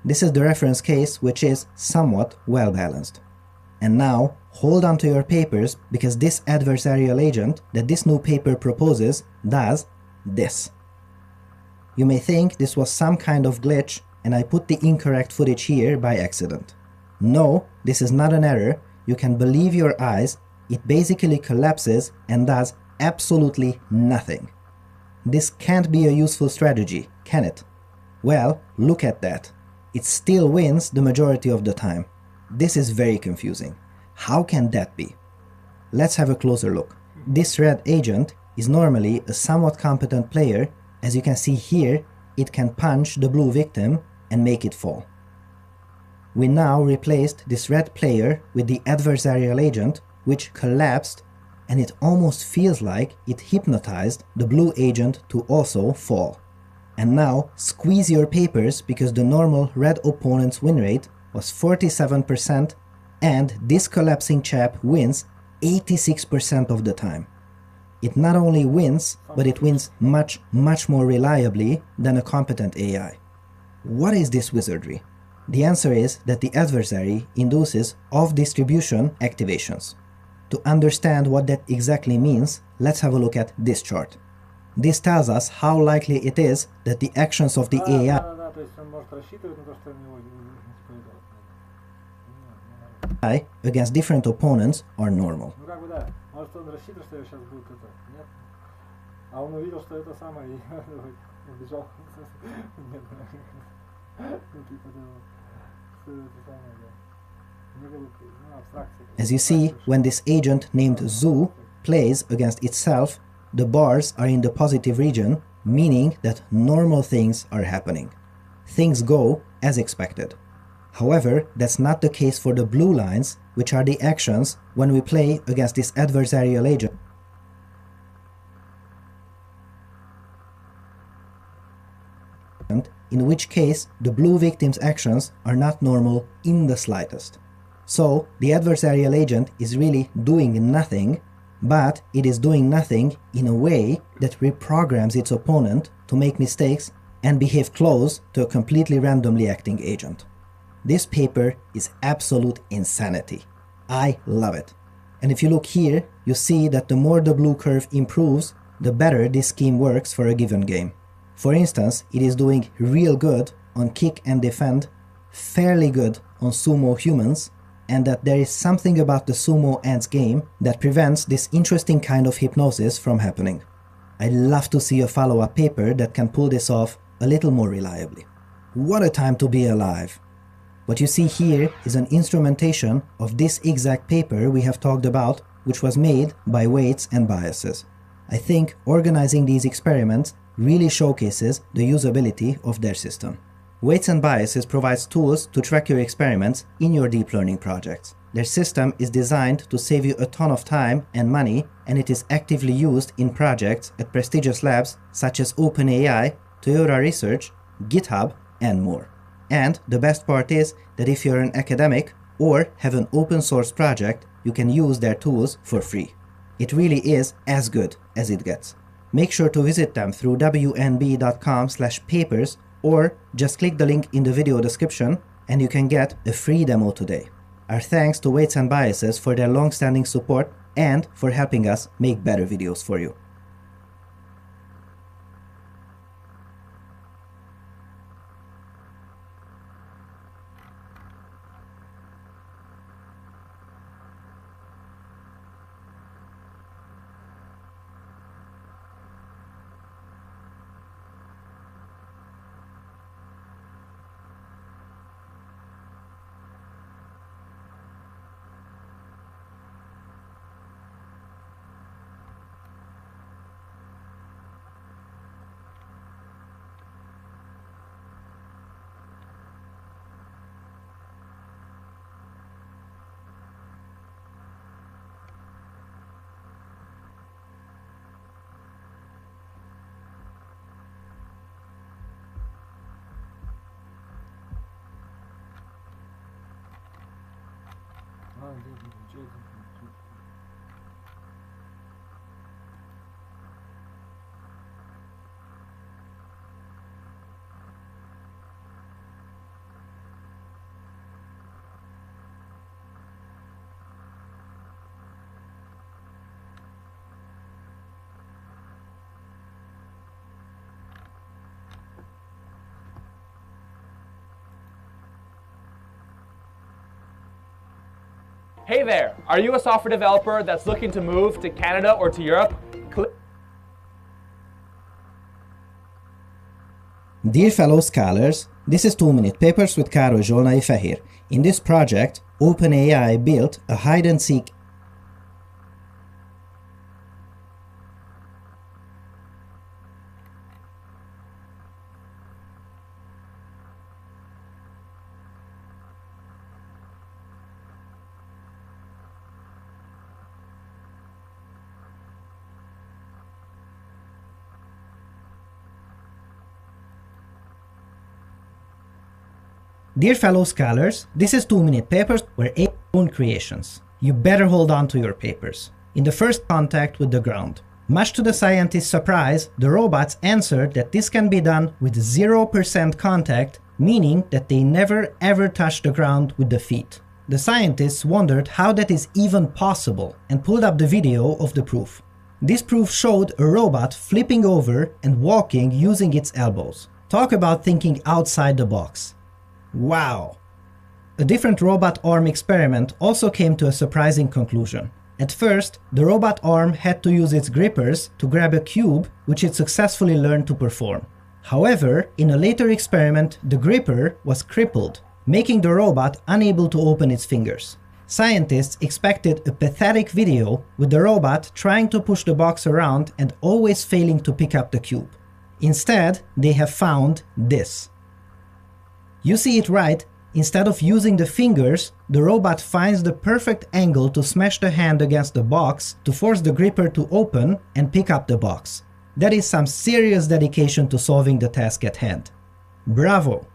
This is the reference case, which is somewhat well balanced. And now, hold on to your papers, because this adversarial agent that this new paper proposes does this. You may think this was some kind of glitch and I put the incorrect footage here by accident. No, this is not an error. You can believe your eyes. It basically collapses and does absolutely nothing. This can't be a useful strategy, can it? Well, look at that. It still wins the majority of the time. This is very confusing. How can that be? Let's have a closer look. This red agent is normally a somewhat competent player. As you can see here, it can punch the blue victim and make it fall. We now replaced this red player with the adversarial agent, which collapsed, and it almost feels like it hypnotized the blue agent to also fall. And now squeeze your papers, because the normal red opponent's win rate was 47%, and this collapsing chap wins 86% of the time. It not only wins, but it wins much more reliably than a competent AI. What is this wizardry? The answer is that the adversary induces off-distribution activations. To understand what that exactly means, let's have a look at this chart. This tells us how likely it is that the actions of the AI against different opponents are normal. As you see, when this agent named Zoo plays against itself, the bars are in the positive region, meaning that normal things are happening. Things go as expected. However, that's not the case for the blue lines, which are the actions when we play against this adversarial agent, in which case the blue victim's actions are not normal in the slightest. So the adversarial agent is really doing nothing, but it is doing nothing in a way that reprograms its opponent to make mistakes and behave close to a completely randomly acting agent. This paper is absolute insanity. I love it. And if you look here, you see that the more the blue curve improves, the better this scheme works for a given game. For instance, it is doing real good on kick and defend, fairly good on sumo humans, and that there is something about the sumo ants game that prevents this interesting kind of hypnosis from happening. I'd love to see a follow-up paper that can pull this off a little more reliably. What a time to be alive! What you see here is an instrumentation of this exact paper we have talked about, which was made by weights and biases. I think organizing these experiments really showcases the usability of their system. Weights and biases provides tools to track your experiments in your deep learning projects. their system is designed to save you a ton of time and money, and it is actively used in projects at prestigious labs such as OpenAI, Toyota Research, GitHub, and more. And the best part is that if you're an academic or have an open source project, you can use their tools for free. It really is as good as it gets. Make sure to visit them through wnb.com/papers or just click the link in the video description and you can get a free demo today. Our thanks to Weights and Biases for their long-standing support and for helping us make better videos for you. Hey there, are you a software developer that's looking to move to Canada or to Europe? Dear fellow scholars, this is 2-Minute Papers with Károly Zsolnai Fehér. In this project, OpenAI built a hide-and-seek Dear fellow scholars, this is 2-Minute Papers where own creations. You better hold on to your papers. In the first contact with the ground. Much to the scientists' surprise, the robots answered that this can be done with 0% contact, meaning that they never ever touch the ground with the feet. The scientists wondered how that is even possible and pulled up the video of the proof. This proof showed a robot flipping over and walking using its elbows. Talk about thinking outside the box. Wow! A different robot arm experiment also came to a surprising conclusion. At first, the robot arm had to use its grippers to grab a cube, which it successfully learned to perform. However, in a later experiment, the gripper was crippled, making the robot unable to open its fingers. Scientists expected a pathetic video with the robot trying to push the box around and always failing to pick up the cube. Instead, they have found this. You see it right, instead of using the fingers, the robot finds the perfect angle to smash the hand against the box to force the gripper to open and pick up the box. That is some serious dedication to solving the task at hand. Bravo!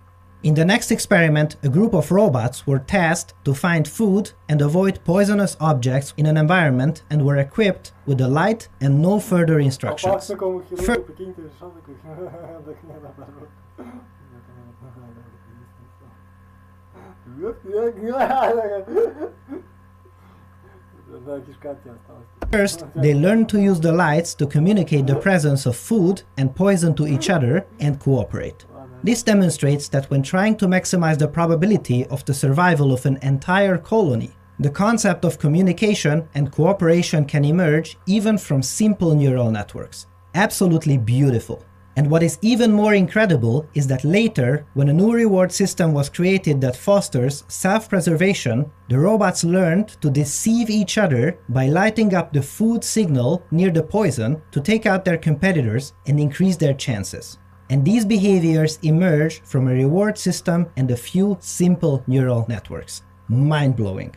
In the next experiment, a group of robots were tasked to find food and avoid poisonous objects in an environment and were equipped with a light and no further instructions. First, they learn to use the lights to communicate the presence of food and poison to each other and cooperate. This demonstrates that when trying to maximize the probability of the survival of an entire colony, the concept of communication and cooperation can emerge even from simple neural networks. Absolutely beautiful. And what is even more incredible is that later, when a new reward system was created that fosters self-preservation, the robots learned to deceive each other by lighting up the food signal near the poison to take out their competitors and increase their chances. And these behaviors emerge from a reward system and a few simple neural networks. Mind-blowing.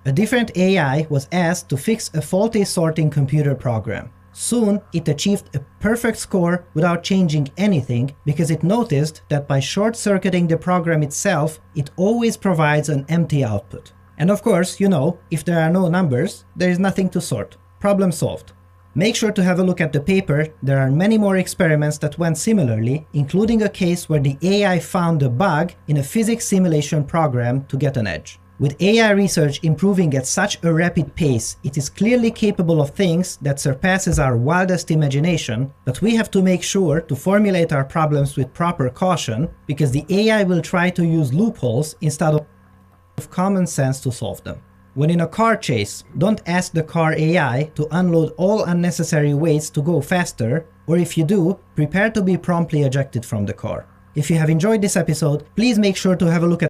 A different AI was asked to fix a faulty sorting computer program. Soon, it achieved a perfect score without changing anything because it noticed that by short-circuiting the program itself, it always provides an empty output. And of course, you know, if there are no numbers, there is nothing to sort. Problem solved. Make sure to have a look at the paper. There are many more experiments that went similarly, including a case where the AI found a bug in a physics simulation program to get an edge. With AI research improving at such a rapid pace, it is clearly capable of things that surpasses our wildest imagination, but we have to make sure to formulate our problems with proper caution, because the AI will try to use loopholes instead of common sense to solve them. When in a car chase, don't ask the car AI to unload all unnecessary weights to go faster, or if you do, prepare to be promptly ejected from the car. If you have enjoyed this episode, please make sure to have a look at